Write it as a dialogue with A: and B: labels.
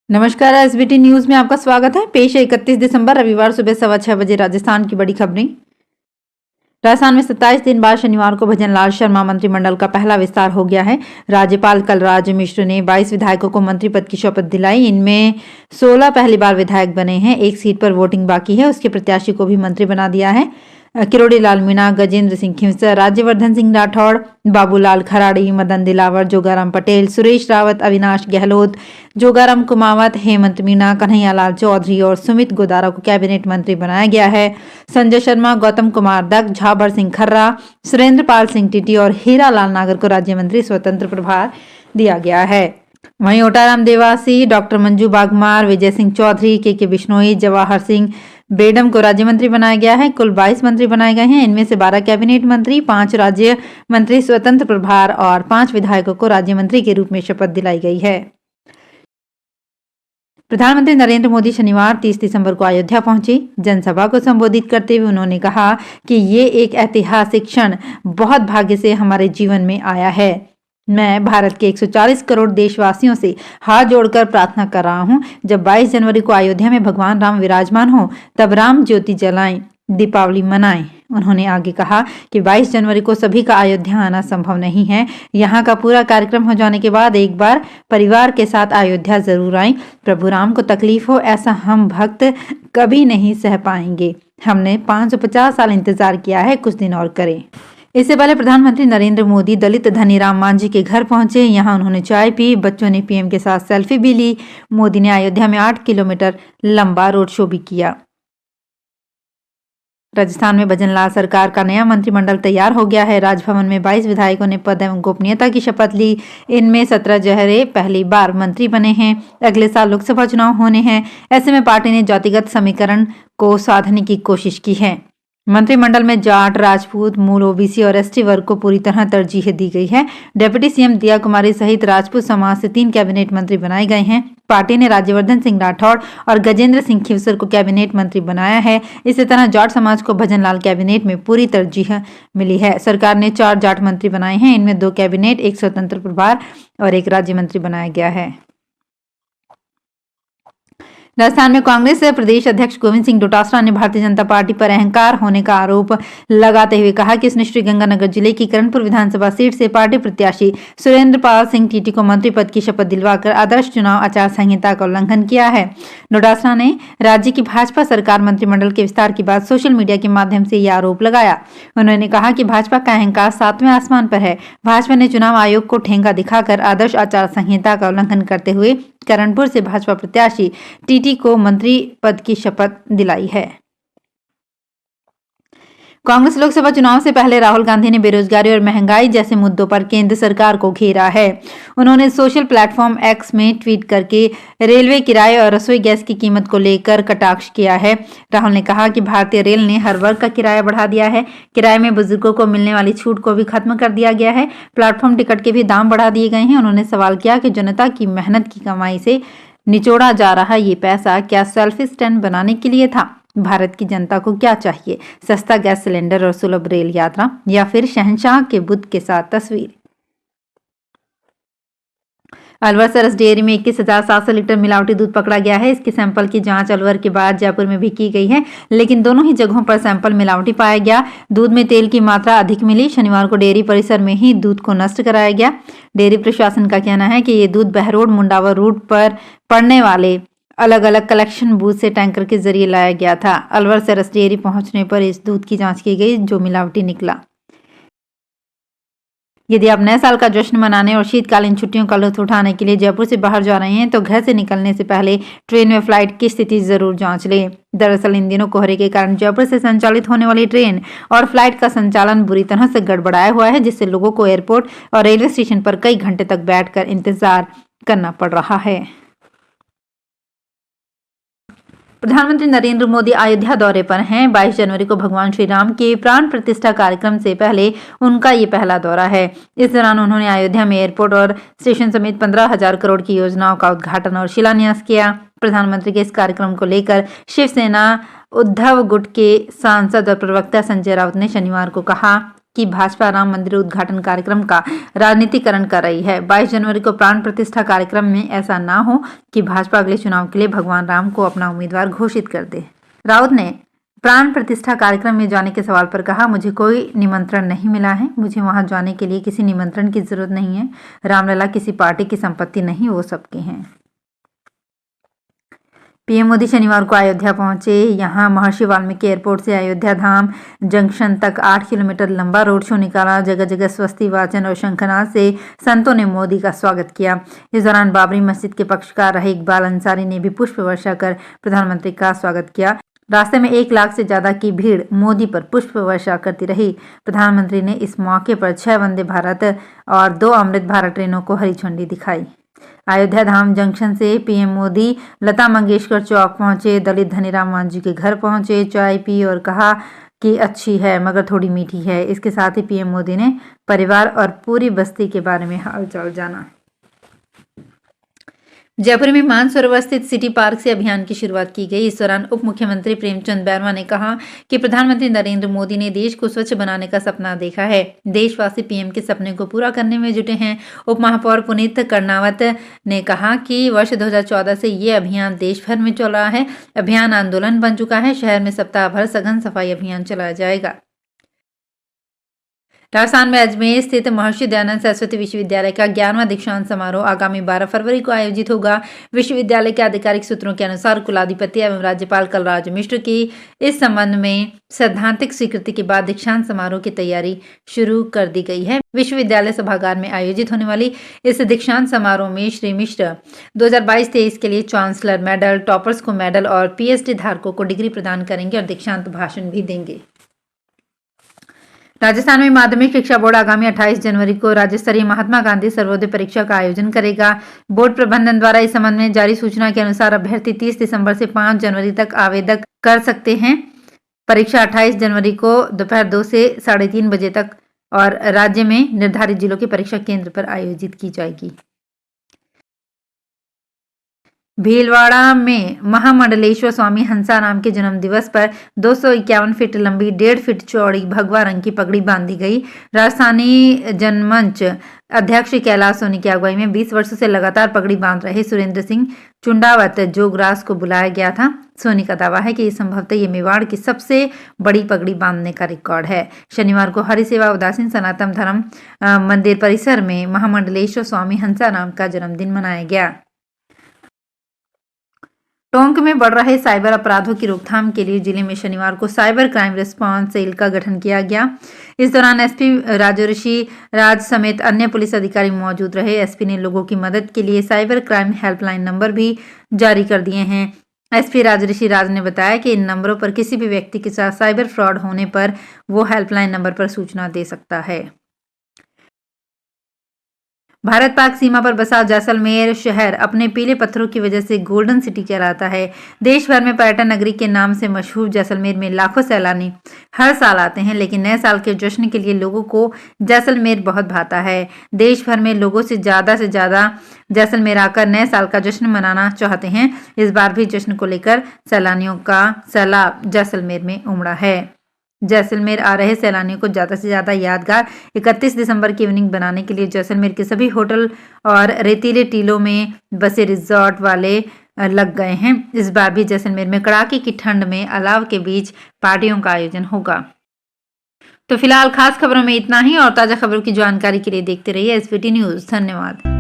A: नमस्कार, SBT news में आपका स्वागत है। पेश है 31 दिसंबर रविवार सुबह 6:15 बजे राजस्थान की बड़ी खबरें। राजस्थान में 27 दिन बाद शनिवार को भजनलाल शर्मा मंत्रिमंडल का पहला विस्तार हो गया है। राज्यपाल कलराज मिश्र ने 22 विधायकों को मंत्री पद की शपथ दिलाई। इनमें 16 पहली बार विधायक बने हैं। एक सीट पर वोटिंग बाकी है, उसके प्रत्याशी को भी मंत्री बना दिया है। किरोड़ी लाल मीणा, गजेंद्र सिंह खींवसर, राज्यवर्धन सिंह राठौड़, बाबूलाल खराड़ी, मदन दिलावर, जोगाराम पटेल, सुरेश रावत, अविनाश गहलोत, जोगाराम कुमावत, हेमंत मीणा, कन्हैयालाल चौधरी और सुमित गोदारा को कैबिनेट मंत्री बनाया गया है। संजय शर्मा, गौतम कुमार दत्त, झाबर सिंह खर्रा, सुरेंद्र पाल सिंह टीटी और हीरा लाल नागर को राज्य मंत्री स्वतंत्र प्रभार दिया गया है। वहीं ओटाराम देवासी, डॉक्टर मंजू बागमार, विजय सिंह चौधरी, के बिश्नोई, जवाहर सिंह बेडम को राज्य मंत्री बनाया गया है। कुल 22 मंत्री बनाए गए हैं। इनमें से 12 कैबिनेट मंत्री, 5 राज्य मंत्री स्वतंत्र प्रभार और 5 विधायकों को राज्य मंत्री के रूप में शपथ दिलाई गई है। प्रधानमंत्री नरेंद्र मोदी शनिवार 30 दिसंबर को अयोध्या पहुंचे। जनसभा को संबोधित करते हुए उन्होंने कहा कि ये एक ऐतिहासिक क्षण बहुत भाग्य से हमारे जीवन में आया है। मैं भारत के 140 करोड़ देशवासियों से हाथ जोड़कर प्रार्थना कर रहा हूं, जब 22 जनवरी को अयोध्या में भगवान राम विराजमान हो तब राम ज्योति जलाएं, दीपावली मनाएं। उन्होंने आगे कहा कि 22 जनवरी को सभी का अयोध्या आना संभव नहीं है। यहाँ का पूरा कार्यक्रम हो जाने के बाद एक बार परिवार के साथ अयोध्या जरूर आएं। प्रभु राम को तकलीफ हो ऐसा हम भक्त कभी नहीं सह पाएंगे। हमने 550 साल इंतजार किया है, कुछ दिन और करें। इससे पहले प्रधानमंत्री नरेंद्र मोदी दलित धनीराम मांझी के घर पहुंचे। यहां उन्होंने चाय पी। बच्चों ने पीएम के साथ सेल्फी भी ली। मोदी ने अयोध्या में 8 किलोमीटर लंबा रोड शो भी किया। राजस्थान में भजनलाल सरकार का नया मंत्रिमंडल तैयार हो गया है। राजभवन में 22 विधायकों ने पद एवं गोपनीयता की शपथ ली। इनमें 17 जहरे पहली बार मंत्री बने हैं। अगले साल लोकसभा चुनाव होने हैं। ऐसे में पार्टी ने जातिगत समीकरण को साधने की कोशिश की है। मंत्रिमंडल में जाट, राजपूत, मूल ओबीसी और एसटी वर्ग को पूरी तरह तरजीह दी गई है। डिप्टी सीएम दिया कुमारी सहित राजपूत समाज से 3 कैबिनेट मंत्री बनाए गए हैं। पार्टी ने राज्यवर्धन सिंह राठौड़ और गजेंद्र सिंह खींवसर को कैबिनेट मंत्री बनाया है। इसी तरह जाट समाज को भजनलाल कैबिनेट में पूरी तरजीह मिली है। सरकार ने 4 जाट मंत्री बनाए हैं। इनमें 2 कैबिनेट, 1 स्वतंत्र प्रभार और 1 राज्य मंत्री बनाया गया है। राजस्थान में कांग्रेस प्रदेश अध्यक्ष गोविंद सिंह डोटासरा ने भारतीय जनता पार्टी पर अहंकार होने का आरोप लगाते हुए कहा कि उसने श्रीगंगानगर जिले की करणपुर विधानसभा सीट से पार्टी प्रत्याशी सुरेंद्र पाल सिंह टीटी को मंत्री पद की शपथ दिलवाकर आदर्श चुनाव आचार संहिता का उल्लंघन किया है। डोटासरा ने राज्य की भाजपा सरकार मंत्रिमंडल के विस्तार के बाद सोशल मीडिया के माध्यम से यह आरोप लगाया। उन्होंने कहा कि भाजपा का अहंकार 7वें आसमान पर है। भाजपा ने चुनाव आयोग को ठेंगा दिखाकर आदर्श आचार संहिता का उल्लंघन करते हुए करणपुर से भाजपा प्रत्याशी टीटी को मंत्री पद की शपथ दिलाई है। कांग्रेस लोकसभा चुनाव से पहले राहुल गांधी ने बेरोजगारी और महंगाई जैसे मुद्दों पर केंद्र सरकार को घेरा है। उन्होंने सोशल प्लेटफॉर्म एक्स में ट्वीट करके रेलवे किराए और रसोई गैस की कीमत को लेकर कटाक्ष किया है। राहुल ने कहा कि भारतीय रेल ने हर वर्ग का किराया बढ़ा दिया है। किराए में बुजुर्गों को मिलने वाली छूट को भी खत्म कर दिया गया है। प्लेटफॉर्म टिकट के भी दाम बढ़ा दिए गए हैं। उन्होंने सवाल किया कि जनता की मेहनत की कमाई से निचोड़ा जा रहा ये पैसा क्या सेल्फी स्टैंड बनाने के लिए था? भारत की जनता को क्या चाहिए? सस्ता गैस सिलेंडर और सुलभ रेल यात्रा या फिर शहंशाह के बुत के साथ तस्वीर? अलवर सरस डेयरी में 21,700 लीटर मिलावटी दूध पकड़ा गया है। इसके सैंपल की जांच अलवर के बाद जयपुर में भी की गई है, लेकिन दोनों ही जगहों पर सैंपल मिलावटी पाया गया। दूध में तेल की मात्रा अधिक मिली। शनिवार को डेयरी परिसर में ही दूध को नष्ट कराया गया। डेयरी प्रशासन का कहना है कि ये दूध बहरोड मुंडावर रूट पर पड़ने वाले अलग अलग कलेक्शन बूथ से टैंकर के जरिए लाया गया था। अलवर सरस डेयरी पहुंचने पर इस दूध की जांच की गई, जो मिलावटी निकला। यदि आप नए साल का जश्न मनाने और शीतकालीन छुट्टियों का लुत्फ उठाने के लिए जयपुर से बाहर जा रहे हैं तो घर से निकलने से पहले ट्रेन में फ्लाइट की स्थिति जरूर जांच लें। दरअसल इन दिनों कोहरे के कारण जयपुर से संचालित होने वाली ट्रेन और फ्लाइट का संचालन बुरी तरह से गड़बड़ाया हुआ है, जिससे लोगों को एयरपोर्ट और रेलवे स्टेशन पर कई घंटे तक बैठकर इंतजार करना पड़ रहा है। प्रधानमंत्री नरेंद्र मोदी अयोध्या दौरे पर हैं। 22 जनवरी को भगवान श्री राम के प्राण प्रतिष्ठा कार्यक्रम से पहले उनका ये पहला दौरा है। इस दौरान उन्होंने अयोध्या में एयरपोर्ट और स्टेशन समेत 15,000 करोड़ की योजनाओं का उद्घाटन और शिलान्यास किया। प्रधानमंत्री के इस कार्यक्रम को लेकर शिवसेना उद्धव गुट के सांसद और प्रवक्ता संजय राउत ने शनिवार को कहा कि भाजपा राम मंदिर उद्घाटन कार्यक्रम का राजनीतिकरण कर रही है। 22 जनवरी को प्राण प्रतिष्ठा कार्यक्रम में ऐसा ना हो कि भाजपा अगले चुनाव के लिए भगवान राम को अपना उम्मीदवार घोषित कर दे। राउत ने प्राण प्रतिष्ठा कार्यक्रम में जाने के सवाल पर कहा, मुझे कोई निमंत्रण नहीं मिला है। मुझे वहां जाने के लिए किसी निमंत्रण की जरूरत नहीं है। रामलला किसी पार्टी की संपत्ति नहीं, वो सबके हैं। पीएम मोदी शनिवार को अयोध्या पहुंचे। यहां महर्षि वाल्मीकि एयरपोर्ट से अयोध्या धाम जंक्शन तक 8 किलोमीटर लंबा रोड शो निकाला। जगह जगह स्वस्ति वाचन और शंखनाद से संतों ने मोदी का स्वागत किया। इस दौरान बाबरी मस्जिद के पक्षकार रहे इकबाल अंसारी ने भी पुष्प वर्षा कर प्रधानमंत्री का स्वागत किया। रास्ते में 1 लाख से ज्यादा की भीड़ मोदी पर पुष्प वर्षा करती रही। प्रधानमंत्री ने इस मौके पर 6 वंदे भारत और 2 अमृत भारत ट्रेनों को हरी झंडी दिखाई। अयोध्या धाम जंक्शन से पीएम मोदी लता मंगेशकर चौक पहुंचे। दलित धनीराम मांझी के घर पहुंचे, चाय पी और कहा कि अच्छी है मगर थोड़ी मीठी है। इसके साथ ही पीएम मोदी ने परिवार और पूरी बस्ती के बारे में हालचाल जाना। जयपुर में मानसरोवर स्थित सिटी पार्क से अभियान की शुरुआत की गई। इस दौरान उप मुख्यमंत्री प्रेमचंद बैरवा ने कहा कि प्रधानमंत्री नरेंद्र मोदी ने देश को स्वच्छ बनाने का सपना देखा है। देशवासी पीएम के सपने को पूरा करने में जुटे हैं। उप महापौर पुनीत कर्णावत ने कहा कि वर्ष 2014 से ये अभियान देश भर में चल रहा है। अभियान आंदोलन बन चुका है। शहर में सप्ताह भर सघन सफाई अभियान चलाया जाएगा। राजस्थान में अजमेर स्थित महर्षि दयानंद सरस्वती विश्वविद्यालय का 11वां दीक्षांत समारोह आगामी 12 फरवरी को आयोजित होगा। विश्वविद्यालय के आधिकारिक सूत्रों के अनुसार कुलाधिपति एवं राज्यपाल कलराज मिश्र की इस संबंध में सैद्धांतिक स्वीकृति के बाद दीक्षांत समारोह की तैयारी शुरू कर दी गई है। विश्वविद्यालय सभागार में आयोजित होने वाली इस दीक्षांत समारोह में श्री मिश्र 2022-23 के लिए चांसलर मेडल, टॉपर्स को मेडल और पीएचडी धारकों को डिग्री प्रदान करेंगे और दीक्षांत भाषण भी देंगे। राजस्थान में माध्यमिक शिक्षा बोर्ड आगामी 28 जनवरी को राज्य स्तरीय महात्मा गांधी सर्वोदय परीक्षा का आयोजन करेगा। बोर्ड प्रबंधन द्वारा इस संबंध में जारी सूचना के अनुसार अभ्यर्थी 30 दिसंबर से 5 जनवरी तक आवेदन कर सकते हैं। परीक्षा 28 जनवरी को दोपहर 2 से 3:30 बजे तक और राज्य में निर्धारित जिलों के परीक्षा केंद्र पर आयोजित की जाएगी। भीलवाड़ा में महामंडलेश्वर स्वामी हंसाराम के जन्म दिवस पर 251 फीट लंबी 1.5 फीट चौड़ी भगवा रंग की पगड़ी बांधी गई। राजस्थानी जनमंच अध्यक्ष कैलाश सोनी की अगुवाई में 20 वर्षों से लगातार पगड़ी बांध रहे सुरेंद्र सिंह चुंडावत जोगरास को बुलाया गया था। सोनी का दावा है कि संभवतः ये मेवाड़ की सबसे बड़ी पगड़ी बांधने का रिकॉर्ड है। शनिवार को हरि सेवा उदासीन सनातन धर्म मंदिर परिसर में महामंडलेश्वर स्वामी हंसाराम का जन्मदिन मनाया गया। टोंक में बढ़ रहे साइबर अपराधों की रोकथाम के लिए जिले में शनिवार को साइबर क्राइम रिस्पांस सेल का गठन किया गया। इस दौरान एसपी राजऋषि राज समेत अन्य पुलिस अधिकारी मौजूद रहे। एसपी ने लोगों की मदद के लिए साइबर क्राइम हेल्पलाइन नंबर भी जारी कर दिए हैं। एसपी राजऋषि राज ने बताया कि इन नंबरों पर किसी भी व्यक्ति के साथ साइबर फ्रॉड होने पर वो हेल्पलाइन नंबर पर सूचना दे सकता है। भारत पाक सीमा पर बसा जैसलमेर शहर अपने पीले पत्थरों की वजह से गोल्डन सिटी कहलाता है। देश भर में पर्यटन नगरी के नाम से मशहूर जैसलमेर में लाखों सैलानी हर साल आते हैं, लेकिन नए साल के जश्न के लिए लोगों को जैसलमेर बहुत भाता है। देश भर में लोगों से ज्यादा जैसलमेर आकर नए साल का जश्न मनाना चाहते हैं। इस बार भी जश्न को लेकर सैलानियों का सैलाब जैसलमेर में उमड़ा है। जैसलमेर आ रहे सैलानियों को ज्यादा से ज्यादा यादगार 31 दिसंबर की इवनिंग बनाने के लिए जैसलमेर के सभी होटल और रेतीले टीलों में बसे रिजॉर्ट वाले लग गए हैं। इस बार भी जैसलमेर में कड़ाके की ठंड में अलाव के बीच पार्टियों का आयोजन होगा। तो फिलहाल खास खबरों में इतना ही और ताजा खबरों की जानकारी के लिए देखते रहिए एसवीटी न्यूज। धन्यवाद।